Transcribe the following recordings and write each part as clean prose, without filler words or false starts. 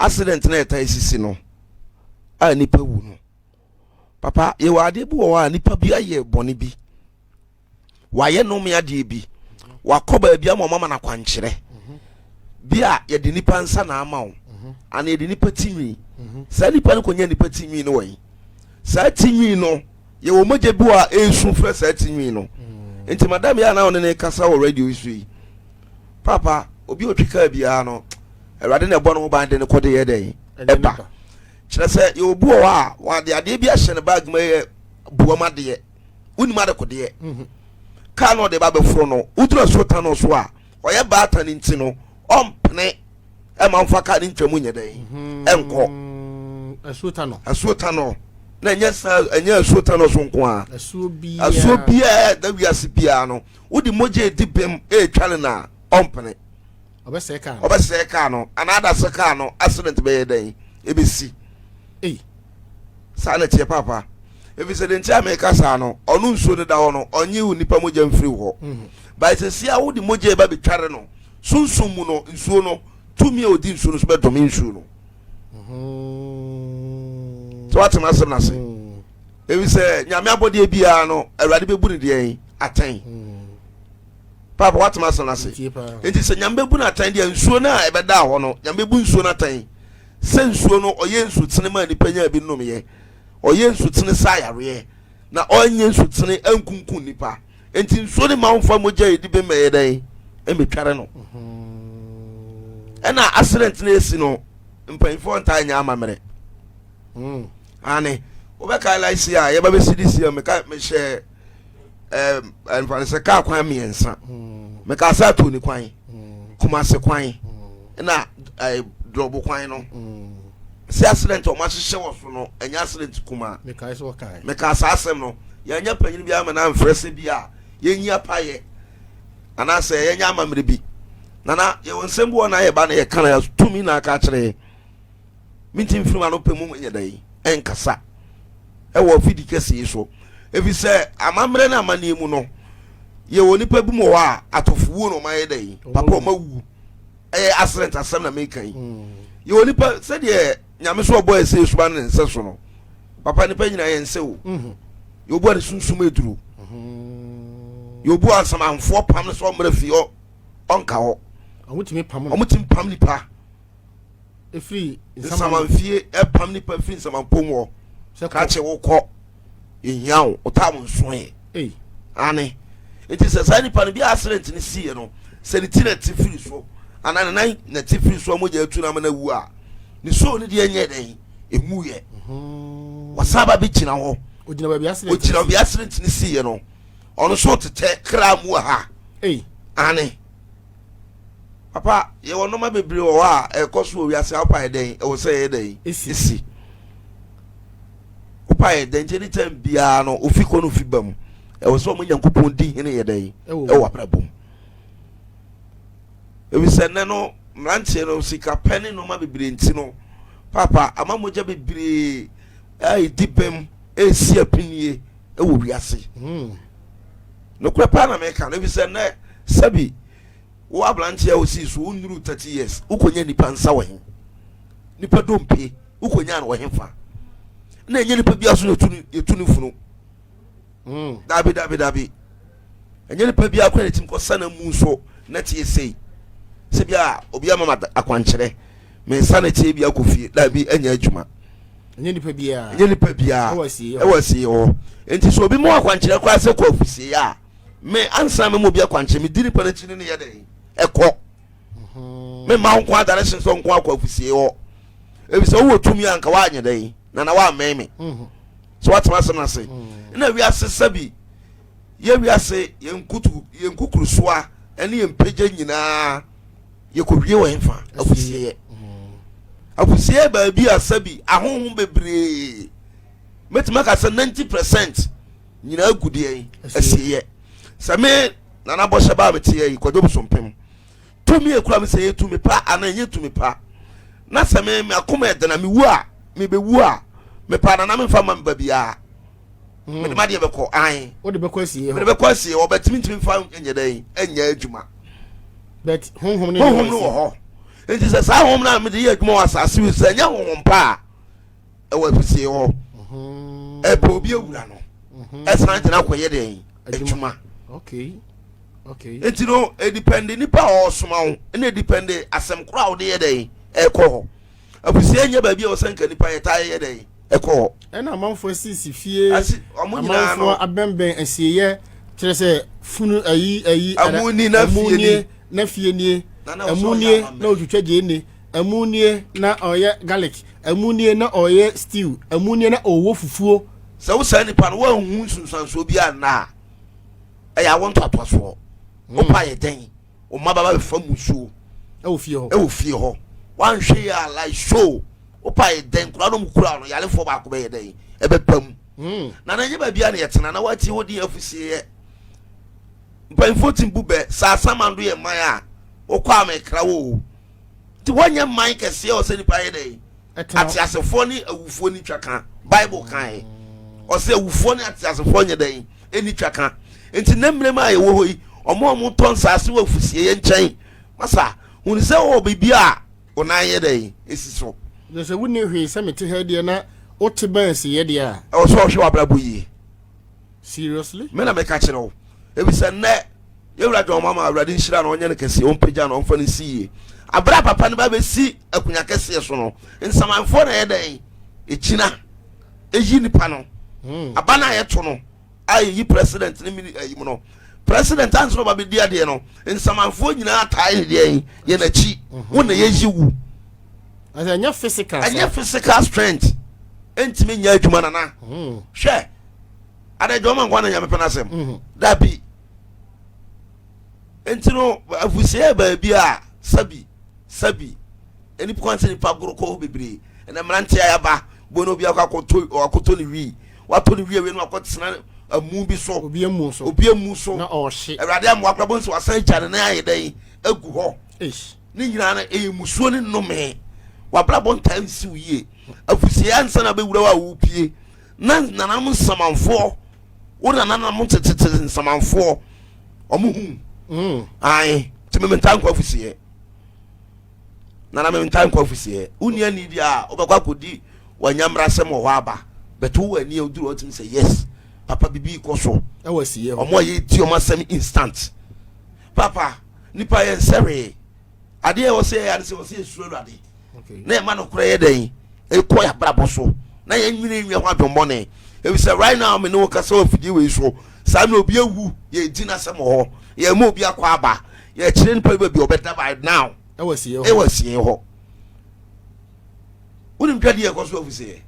accident na eta isisi no a nipa wu no papa ye wa ade bu wa nipa bi aye boni bi wa ye no me ade bi wa koba bi ama mama na kwankyere bia ye de nipa nsa na ama wo ana ye de nipa timi sa nipa no konya nipa timi no wai sa timi no ye wo moje bi wa ensu fra sa timi no enti madam ya na one kasa wo radio isu yi papa obi otwika bia no erade na ebo no ba de ne kode ye den eba kire se ye obu wa de ade bi ahye ne bag ma ye buoma de ye uni ma de kode ye ka no de ba be fro no udura so ta no so a oye ba ta ni nti no ompne e ma mfa ka ni ntwamu nye den enko asuota no na enya asuota no so nko a asuo bia da wiase bia no udi moje dibem e twale na ompne obese ka no anada se ka no accident be ye den ebesi sa na tie papa ebi se den tia me kasa no onu nsuo de da ho no onye wu nipa moja mfiri ho ba se sia wo di moja ba betware no sunsun mu no nsuo no tumi odi nsuo no so be domi nsuo no so what am I saying ebi se nyame abode bia no awurade be bu ne de atan papa what am I saying enti se nyame bu na atan de nsuo na e be da ho no nyame bu nsuo na atan se nsuo no oye nsuo tene ma nipa nya bi nom ye oye nsuo tene sa yare na onye nsuo tene ankunkun nipa enti nsuo ne ma mfa moja edi be me ye dan e metware no ena accident na esi no mpanfo nta nya amamere ane obeka laisi a ye ba be CDC me ka me share enfane se ka kwan miensa me ka sa to ni kwan kuma se kwan na drobo kwan no se accident o ma hye wo so no enya accident kuma me ka sa asem no ya nya panyin bia ma na mfrese bia ye nyia paye ana se ye nya amamere bi nana ye wonsem bo na ye ba na ye kana ya tumi na aka kire mintim firma no pemu nye dai enkasa e wo fidi kese so efi se amamre na amane mu no ye woni pa bi mo wa atofuwo no ma ye dai papa o ma wu accident asem na me kan ye woni pa se de nyame so obo ese suba ne nse so no papa ni pa nyina ye nse wo ye obo ne sunsum eduru ye obo asamanfo pam ne so mra fi o onka ho omutimi pam nipa efri samanfie e pam nipa efri samampom wo ka che wo kɔ ehiawo otam nsoe ane enti se sa nipa ne bi accident ne sie no se ne ti na ti firi so anana nan na ti firi so mo ja atu na mana wu a ne so ne de enye den emu ye wasaba bi kina ho ogina bi accident ne sie no ono so tete kra mu ha ane papa ye wono ma bebre wo a ekoso wi ase apa eden e wo se eden esi opa eden je ni tem bia no ofi ko no fi bam e wo so mo nyankopon di hene ye den e wo aprabom e wi se ne no mrantie no sika peni no ma bebre nti no papa ama moja bebre ai dipem e si apinie e wo wi ase no kwa pa na me ka no wi se ne sabi wo ablantia o si so unuru 30 years ukonya nipa nsa wo he nipa dompe ukonya na wo he fa na enye nipa bia so yetunu funu dabi enye nipa bia kwa netim ko sana mu so na tie sei se bia obi amama akwankyere me sana tie bia kofie dabi enya adwuma enye nipa bia ewasi ho enti so obi mo akwankyere kwa se ko ofisi ya me ansa me mo bia akwankyere me diri pa na chini ne ya den eko me ma nko direction so nko akwa fusie ho ebi se wo tumi anka wa anya dai na wa meme so what am I say na wi ase sabi ye wi ase ye nkukuru soa ene ye mpege nyina ye kowie wo hemfa afusie ba bi asabi ahonhom bebre metima ka se 90% nyina agudie asiye same na na bosha ba metie yi kwadobu sompem tumi ekura me se yetumi pa ananye tumi pa na same me akoma edana me wu a me be wu a me pa na me fa ma ba bia me de ma de be ko an wo de be ko asie me be ko asie wo betimi ntimi fa enye dan enya adwuma but honhom no ho enti sɛ saa hom na me de yɛ adwuma wɔ asase wi sɛ nya hom pa a ɛwɔ afisie hɔ ɛpɛ obi awura no ɛsan gyina kɔyɛ dɛn adwuma okay enti no edipende nipa a ɔsoma wo ɛna edipende asɛm kora a wode yɛ dɛn ɛkɔ hɔ afisie nya baabi a ɔsɛnka nipa yɛ taa yɛ dɛn ɛkɔ hɔ ɛna amanfo asisi fie amanfo abɛnbɛn asieyɛ kyerɛ sɛ funu ayi amuni na fie nie amunie na otwitwa gye ne amunie na ɔyɛ garlic amunie na ɔyɛ stew amunie na ɔwɔ fufuo sɛ wo sɛ nipa no wɔnhu sunsanso bi ana ɛyɛ awon toatoasoɔ wopa yɛ dɛn wo ma baba bɛfa musuo ɛwɔ fie hɔ wanhwɛ yɛ ala show wopa yɛ dɛn kura no mu kura no yalefoɔ baako bɛyɛ dɛn ɛbɛpam na na nyɛ baabi a na yɛtena na wati hɔ din afusie yɛ mpanyinfoɔ timbu bɛ saa samando yɛ man a wokɔ amekra wo nti wɔnyɛ man kɛseɛ ɔsɛ nipa yɛ dɛn ate asefoɔ ne awufoɔ ni twa ka bible kan ɔsɛ awufoɔ ne ate asefoɔ nyɛ dɛn ɛni twa ka nti na mmerɛ ma a yɛwɔ hɔ yi ɔmo tɔn saase wɔ afusie yɛ nkyɛn masa hunu sɛ wɔ biribi a ɔnan yɛ dɛn esi so sɛ wonni hwee sɛ mete ha deɛ na wote bɛn si yɛ deɛ a ɛwɔ sɛ ɔhwɛ w'abrabɔ yie seriously me na meka kyerɛ wo ebi sɛ nnɛ yɛwura dɔn mama awurade nhyira na ɔnyɛ no kɛseɛ ɔmpagya na ɔmfa no si yie abra papa no ba bɛsi akunya kɛseɛ so no nsamanfoɔ na yɛ dɛn ɛkyina ɛyi nipa no aba no a yɛto no a yɛyi president ne mini ayi mu no president anso no ba bɛdi adeɛ no nsamanfoɔ nyinaa atae ne deɛ yɛ n'akyi wo na yɛyi wu ɛnyɛ physical strength ɛntimi nya adwuma nana hwɛ adadwa ɔma nkwa na nyamepɛ no asɛm dabi enti no afusie baabi a sabi enipa kwanse nipa gorokɔ bebree ɛna mmerante ayaba bo no bi akɔtɔ ne wi watɔ ne wi we no akɔtena amu bi so obi amu so na ɔhye awurade amu akrabɔ nso wasan gya ne na ayɛ dɛn agu hɔ ne nyinaa na ɛyɛ musuo ne nnome wabrabɔ ntaa nsi wo yie afusie ansa na bɛwura wa wo pie na nanam nsamanfoɔ wo nanam tetete nsamanfoɔ ɔmo hu ai timi mentan kwa afusie nana mentan kwa afusie unia ni dia obekwa kodi wanyamra sem wo aba beto wani oduru otim say yes papa bibi ikoso awasiye omo ye ti omo asem instant papa nipa ye nsere ade e wo say ade se wo say esuro ade na e ma no kura ye den e ko ya brabo so na ye nwini nwe ho adwomone e we say right now me no kasa ofidi we so sa na obi awu ye di na sem ho ye ma obi akwa aba ye kire nipa bi obeta by now awasiye ho wonim twade ye koso afusie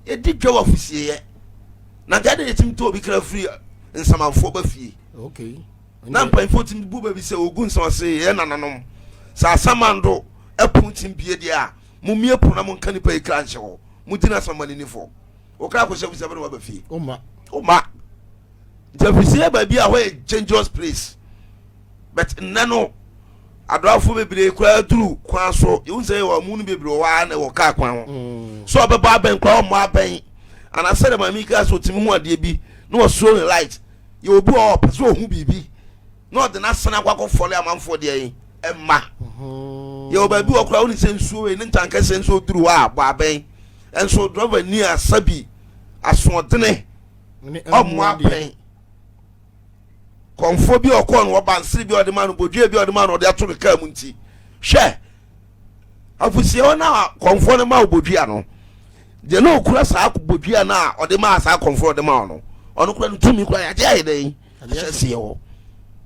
ye di dwa afusie ye na gade yetim to obi kra free nsamanfo ba fie okay na mpanfo tim bu ba bi se ogun nsamase ye nananom sa samando epuntim bie dia a mumie puna mo nka nipa ikra nche ho mudina samani nifo okra ko shefu sebere wa ba fie oma jafusie ba bi a ho dangerous place but nano adwafo bebre kura duru kwan so you say wa mu no bebre wa na wo ka kwan ho so obeba ben kwa mo aben ana say ma mi ka so timi ho ade bi no wo so light you obu o person hu bibi no de na sana kwa fole amanfo de yin emma ye oba bi wo kura woni se nsuo we ne ntanka se nsuo duru wa abo aben enso driver ni asabi asodene omo aben Komfuor bi okon wo bansiri bi odema no bodue bi odema no ode ato ne ka mu nti hwe afusie ona Komfuor ne ma obodua no de no okura saa bodua na odema saa Komfuor odema no ono kura no tumi kura ya je ayeden ahyesie wo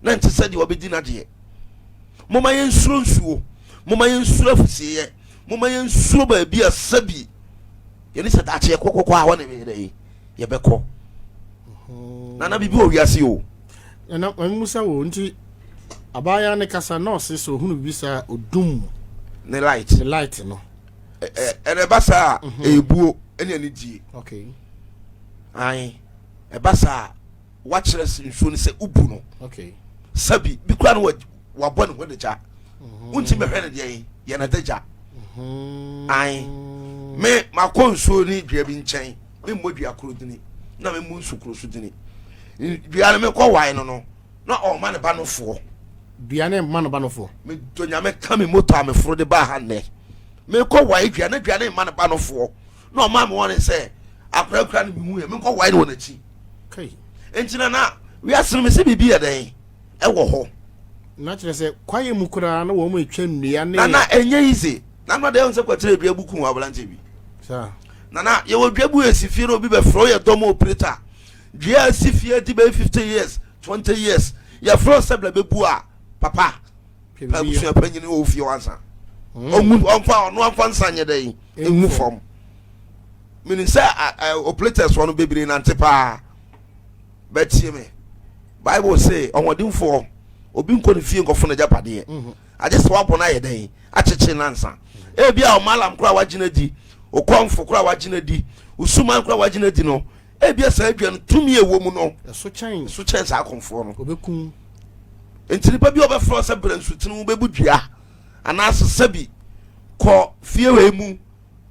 na nti sɛ de obedi na de moma yensuro nsuo moma yensuro afusie ye moma yensuro ba bi asabi ye ni sɛ da kye kokoko a wona be de ye bɛkɔ na bibi o wiase o na musa wo nti abaya ne kasa nurse so hunu bisa odum ne light no ene basa ebuo ene ani die okay ai e basa watchere nsuo ne se ubu no okay sabi bi kura no wa bɔ ne ho de ja unti me hwɛ ne de ye na de ja ai me makɔ nsuo ni dua bi nkyɛn me modua koro dini na me mu nsu koro so dini biara me kɔ wine no na o ma ne ba no fo duane man ba no fo me to nyame ka me moto a me foro de ba ha ne me ko wai duane man ba no fo no ma me won say akra no me hu me ko wai no na chi kai entina na we asem me se bibi ya den e wo ho na kire se kwaye mu kura na wo mu etwa nnua ne na enye easy na no de onse kwatire bia buku wa blante bi sa na ye wo dwabu esifie no bi be fro ye domo operator dua esifie di be 50 years 20 years ye fro sebla be bu a papa pa busu apanyini wo fie wansa onfa nsanye dey emu fom meaning say operators one bebre na ntepa betie me bible say onwodinfo obi nko ne fie nkofo na japade I just wa bona ye den acheche nansa e bia o malam kura wagina di o Komfuor kura wagina di usuma kura wagina di no e bia sa adwa no tumi ewo mu no so chen sa Komfuor no obekun entini pa bi obefro sa bransu tinu bebu dua anas sabi ko fie we mu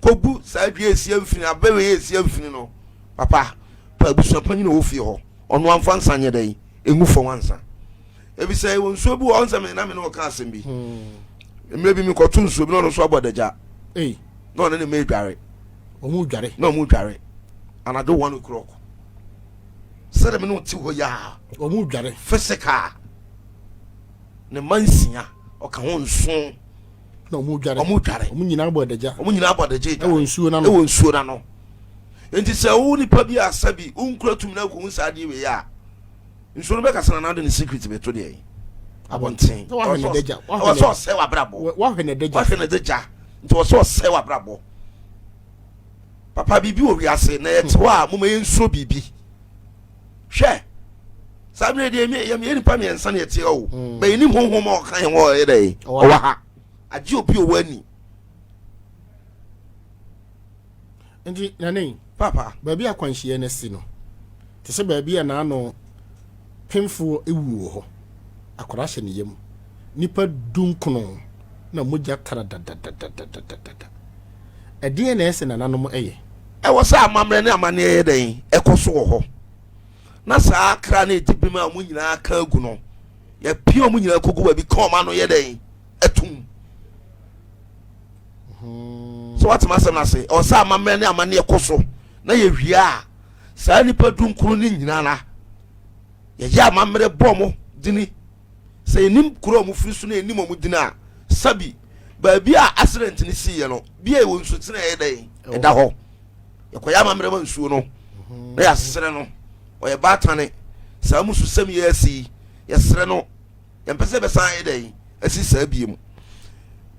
ko bu sa adwa esia mfini abewe esia mfini no papa pa busu panyi no wo fie ho ono amfa nsanye den engu fo wansa ebi say won so bu on se me na me no ka asem bi emre bi mi ko tun so bi no so abodaja no na me dware omu dware no mu dware and I don't want to croak say me no ti ho ya omu dware physical ne mansia o ka ho nso no omu dware omu nyina abodaja e won suo na no enti say wo ni pa bi asabi unkura tum na ko hunsa ade we ya nso no be ka sana na de secret be to de abonten wa hene deja wa so se wa brabo wa hene deja nti wo so se wa brabo papa bibi o wiase na yete wa mo me nso bibi hwe sabre de me yam yeni pa me nsa na yete o be ni honhom o kan wo ye dai o wa ha agi obi o wani ndi nane papa ba bi akwanhie na si no te se ba bi na no Komfuor ewu ho akora hye ne yam nipa dunkono na mogya tara dadadadadadada ade na ese nananom eye e wo sa amamre ne amane ye den ekoso wo ho na sa akra na edibi ma mu nyina aka agu no ya pio mu nyina kogu ba bi koma no ye den etum so what masem na say o sa amamre ne amane ekoso na ye hwia sa nipa dunkono ni nyina na ya amamre bomo dini say nim kuro mu firi so na enim mu dina sabi ba bi a accident ni si ye no bi e won so tena ye den e da ho ye ko ya amamre ma nsuo no na ya sere no o ye batane sa mu susem ye asi ye sere no ye mpese be san ye den asi sa bi mu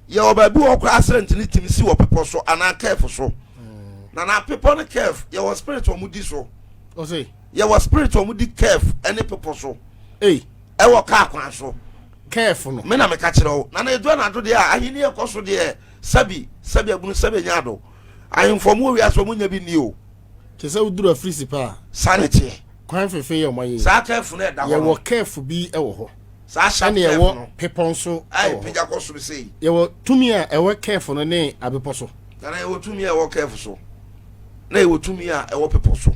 ye o ba bi o kra accident ni tim si wo pepo so ana careful so na pepo no careful ye was spirit o mu di so o say ye was spirit o mu di careful any pepo so e wo ka kwan so careful no me na me ka kire o na edu na do de a ahini e koso de sabi abunu sabi nya do ahimfo mu wi aso mu nya bi ni o ke se udura frisi pa sanity kwan fefe ye omaye sa careful na da ho ye wo careful bi e wo ho sa sha ne ye wo pepon so ai pija koso bi sei ye wo tumi a e wo careful no ne abepo so na ye wo tumi a wo careful so na ye wo tumi a e wo pepo so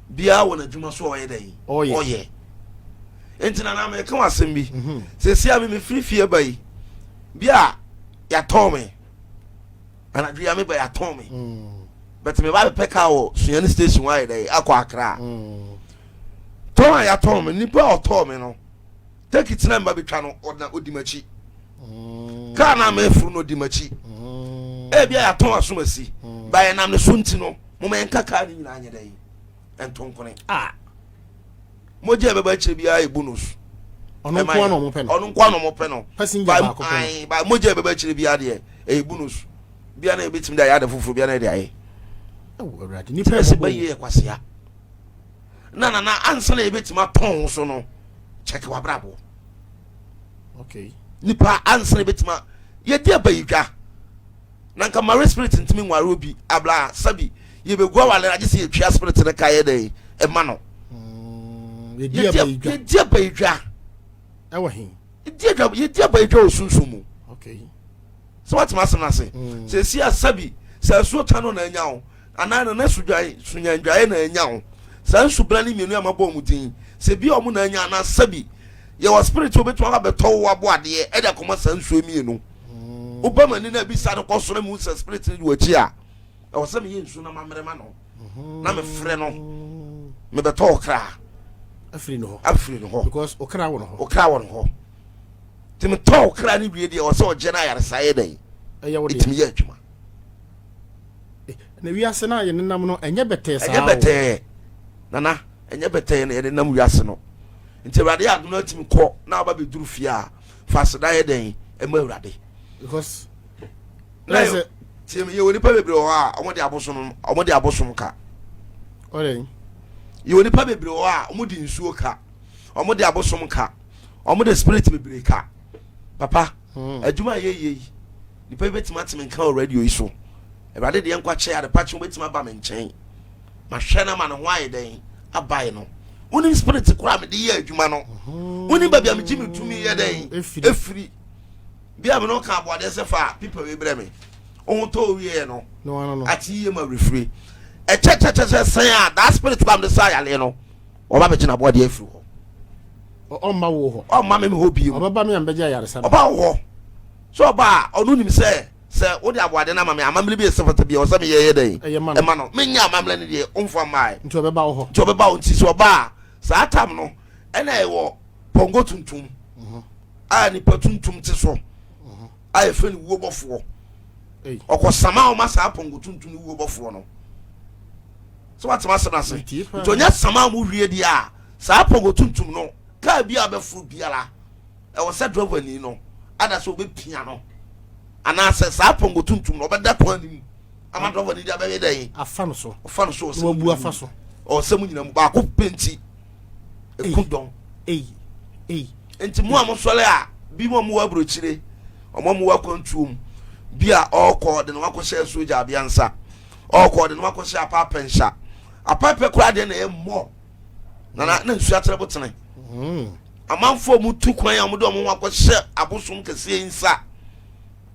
bia wo na djuma so o ye dai o ye entina na me kan asem bi se sia me frifie bai bia ya tome ana dua me ba ya tome but me ba pe ka wo suyan station wa dai akwa akra to ya tome ni ba o tome no take it na mba betwa no odna odimachi ka na me furu no odimachi e bia ya ton asomasi ba ya nam ne sunti no mo me nkaka ni nyina anya dai entonkone moje beba chire bia e bonus ono kwa no mo pe no passenger ba ko ba moje beba chire bia de e bonus bia na ebetim da ya da fufuru bia na de aye already ni pe se baye e kwasea na ansa na ebetim aton so no check wa brabo okay nipa ansa na ebetim ye dia bayidwa na nka mare spirit ntimi nware obi abla sabi ye begwa wale age se ye twa spirit ne kaye de e ma no ye dia bayidwa ewo hin ye dia bayidwa osunsumu okay so what masem na se si asabi se so tano na anya wo anana na sudwan sunyandwae na anya wo san subra ni mienu amabɔ mu din se bi omu na anya na sabi ye was spirit obeto ha beto wo aboade e da koma san nsuo mienu obama ni na bi sa no kosoro mu sa spirit ni wachi a e wo se me ye nsuo na mamre ma no na me frɛ no me beto okra afiri no ho because okra wo no ho ti me to okra ni wie de wo se o je na yare saye den eye wo de itimi ye adwuma na wi ase na ye nenam no enye bete sa enye bete nana enye bete na ye nenam wi ase no nti awurade adu na tim kɔ na aba be duru fie a faseda ye den e ma awurade because na tim ye woni pa bebre ho a omode abosom ka ore ye woni pa bebre ho a omode nsuo ka omode abosom ka omode spirit bebre ka papa adwuma ye ni pa betima tim nka radio yi so awurade de yankwa che ade pa che betima ba me nkyɛn ma hwɛ na ma no ho aye den abae no woni spirit kura me de ye adwuma no woni ba bia me gimi tumi ye den efiri bia me no ka aboade se fa people we bre me on to wie no ati ye ma refri e che sen a that spirit ba me de sa yale no o ba be gina aboade efiri ho o ma wo ho o ma me ho bi o ba me ambeja yare sa o ba ho so ba onu nim se wo de aboade na ma me amamle bi esefata bi o sa me ye den e ma no me nya amamle ne de onfo mai nti o be ba wo ho nti o be ba nti so ba sa atam no ena e wo pongo tuntum a ni patuntum te so a e fe ni wo bofo okosama o ma sa pongo tuntum ni wo bofo no so what ma sana se to nya sama mu hwie di a sa pongo tuntum no ka bi abefuru biara e wo se driver ni no ada so be pia no ana se sa pongo tuntum no be da pon ni ama driver ni dia be dey afa no so wo bu afa so o se mu nyina mu ba ko penti ekudon enti mu amosole a bi mo mu abrochire omo mu wakwantuom bi a okọ de no wakọhye soja abiansa okọ de no wakọhye apapensha apape kura de na emmo na nsu atere botene amanfo mu tu kwan ya mu de omo wakọhye abosom kese insa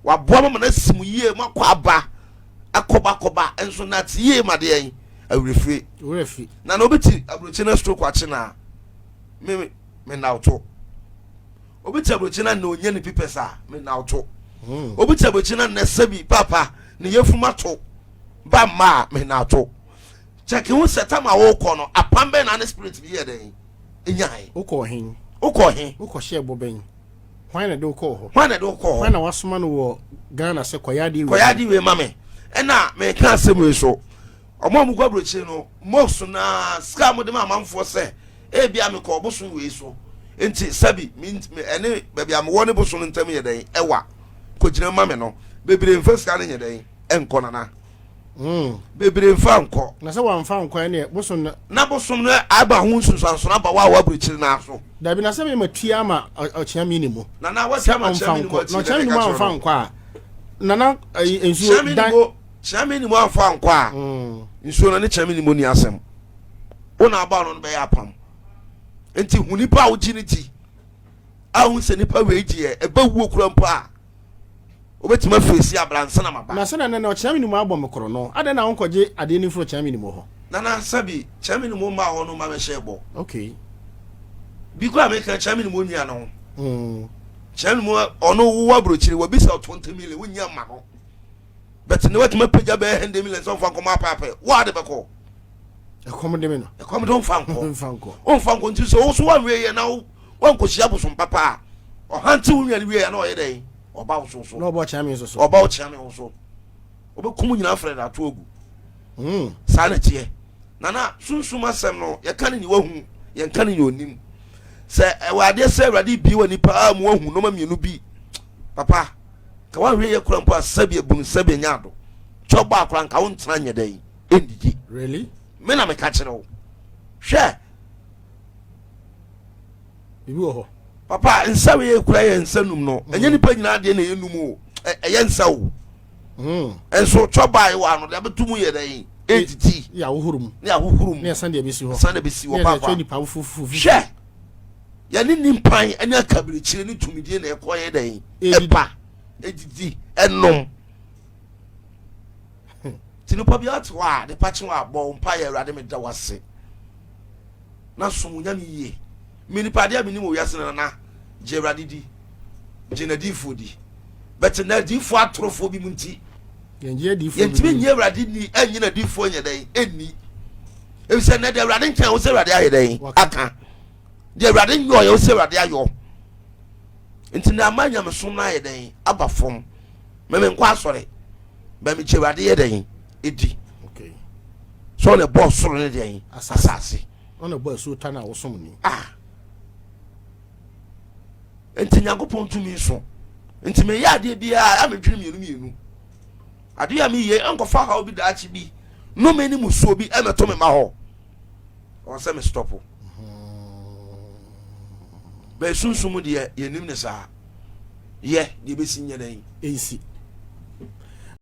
waboa mo na simu yie makọ aba akoba enso na tie made yen awrefi na obeti abrochi na stroke ache na me na auto obeti abrochi na onye ne pipesa me na auto obeti abrochi na sabi papa ne yefuma to ba ma me na auto check who set ma wo kọ no apambe na ne spirit bi ye den enyai ukọ hin ukọ share boben hwan na de ukọ ho hwan na wasoma no wo Ghana se koyadi we mame ena me ka asem we so omo mu gwabrochi no mox na scam de ma manfo se e bia me ko oboso we so enti sabi ene bebia me woni boso no ntam ye den ewa ko gina mame no bebire mfaska ne ye den enko na bebire mfa nko na se wa mfa nko ene boso na boso no aba ho nsunsanso na ba wa wabrochi na so da bi na se me matua ma ochia mi ni mu na wa tia ma chia mi ni mu no chia mi ni mu mfa nko a nana ensuo dan chia mi ni mu mfa nko a nsuo na ne chia mi ni mu ni asem ona aba no be ya pam enti hunipa wo giniti ahun se nipa we gie e ba wuo kura mpa obetima fesi abransa na maba na se na ochia mi ni mu abom koro no ade na wonkoje ade ni fro chia mi ni mu ho na sabi chia mi ni mu ma ho no ma me shebo okay biko ameka chia mi ni mu nia no chia mi mu ono wo abrochire wo bisa 20 million wo nya ma ho but ne watima pagya be 100 million so fa koma papa wa de beko ekomde me no ekomde on fanko nti so so wan we ye na wan ko hia bosom papa o hanti wo nwane we ye na o ye den oba wo so no oba chia me so oba wo chia me wo so obekum nyina frɛ da to ogu sa na tie na sunsum asɛm no ye kan ni wahu ye kan ni onim sɛ ewade sɛ awurade bi wani pa mu wahu no ma mienu bi papa ka wan we ye kura mpa sabi ebun sabi nyado choba akran ka won tena nye den endidi really me na me ka kire wo hwɛ ibi wo papa nsawe ye kura ye nsanum no enye nipa nyina de na ye num o eye nsawo enso choba ye wa no de betumu ye den entity ya wohurum ne san de besi ho papa nipa fufu hwɛ ya ni nimpan anya kabirikire ni tumidie na ekoye den epa edidi enom tinupa bi atwa de pachi wa bo mpa ye urade me da wase na somunya mi ye mini padia mini wo yasena na Jeradi di Jenadi fodi but na di fo atrofo bi munti yenje di fo yentimi nye Awurade ni enyi na di fo nya den enni e se na de Awurade nkan wo se Awurade aye den aka de Awurade nyo ye wo se Awurade ayo nti na amanya me so na aye den aba fom me nkwa asore ba mi che Awurade ye den edi okay so na boss so ne den asase on a boss so tana wo som ni enti Nyankopɔn tumi so enti me ya de bia amedwene mienu ade ya me ye enkofa ha obi da achi bi no me ni musuo bi emeto me ma ho o se me stop be sunsumu de ye nim ne sa ye de be sinya dan ensi